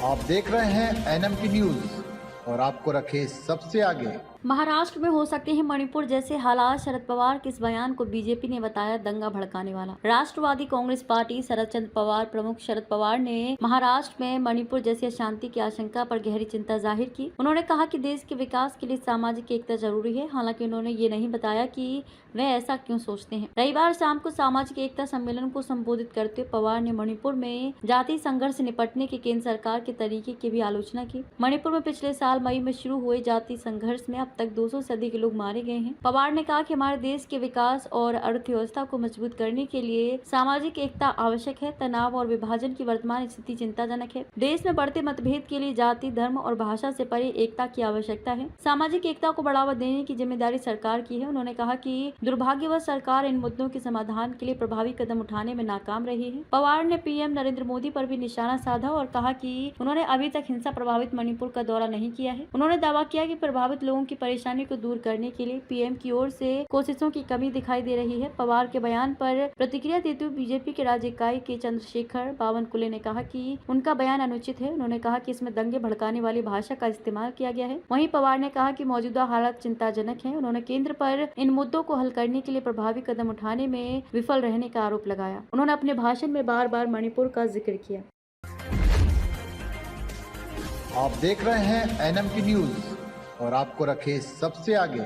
आप देख रहे हैं एनएमटी न्यूज और आपको रखे सबसे आगे। महाराष्ट्र में हो सकते हैं मणिपुर जैसे हालात, शरद पवार के इस बयान को बीजेपी ने बताया दंगा भड़काने वाला। राष्ट्रवादी कांग्रेस पार्टी शरद चंद्र पवार प्रमुख शरद पवार ने महाराष्ट्र में मणिपुर जैसी अशांति की आशंका पर गहरी चिंता जाहिर की। उन्होंने कहा कि देश के विकास के लिए सामाजिक एकता जरूरी है। हालांकि उन्होंने ये नहीं बताया कि वे ऐसा क्यों सोचते हैं। रविवार शाम को सामाजिक एकता सम्मेलन को संबोधित करते हुए पवार ने मणिपुर में जातीय संघर्ष से निपटने के केंद्र सरकार के तरीके की भी आलोचना की। मणिपुर में पिछले साल मई में शुरू हुए जातीय संघर्ष में अब तक 200 से अधिक लोग मारे गए हैं। पवार ने कहा कि हमारे देश के विकास और अर्थव्यवस्था को मजबूत करने के लिए सामाजिक एकता आवश्यक है। तनाव और विभाजन की वर्तमान स्थिति चिंताजनक है। देश में बढ़ते मतभेद के लिए जाति, धर्म और भाषा से परे एकता की आवश्यकता है। सामाजिक एकता को बढ़ावा देने की जिम्मेदारी सरकार की है। उन्होंने कहा कि दुर्भाग्यवश सरकार इन मुद्दों के समाधान के लिए प्रभावी कदम उठाने में नाकाम रही है। पवार ने पीएम नरेंद्र मोदी पर भी निशाना साधा और कहा कि उन्होंने अभी तक हिंसा प्रभावित मणिपुर का दौरा नहीं किया है। उन्होंने दावा किया कि प्रभावित लोगों की परेशानी को दूर करने के लिए पीएम की ओर से कोशिशों की कमी दिखाई दे रही है। पवार के बयान पर प्रतिक्रिया देते हुए बीजेपी के राज्य इकाई के चंद्रशेखर बावनकुले ने कहा कि उनका बयान अनुचित है। उन्होंने कहा कि इसमें दंगे भड़काने वाली भाषा का इस्तेमाल किया गया है। वहीं पवार ने कहा कि मौजूदा हालात चिंताजनक है। उन्होंने केंद्र पर इन मुद्दों को हल करने के लिए प्रभावी कदम उठाने में विफल रहने का आरोप लगाया। उन्होंने अपने भाषण में बार बार मणिपुर का जिक्र किया। आप देख रहे हैं एनएमटी न्यूज और आपको रखे सबसे आगे।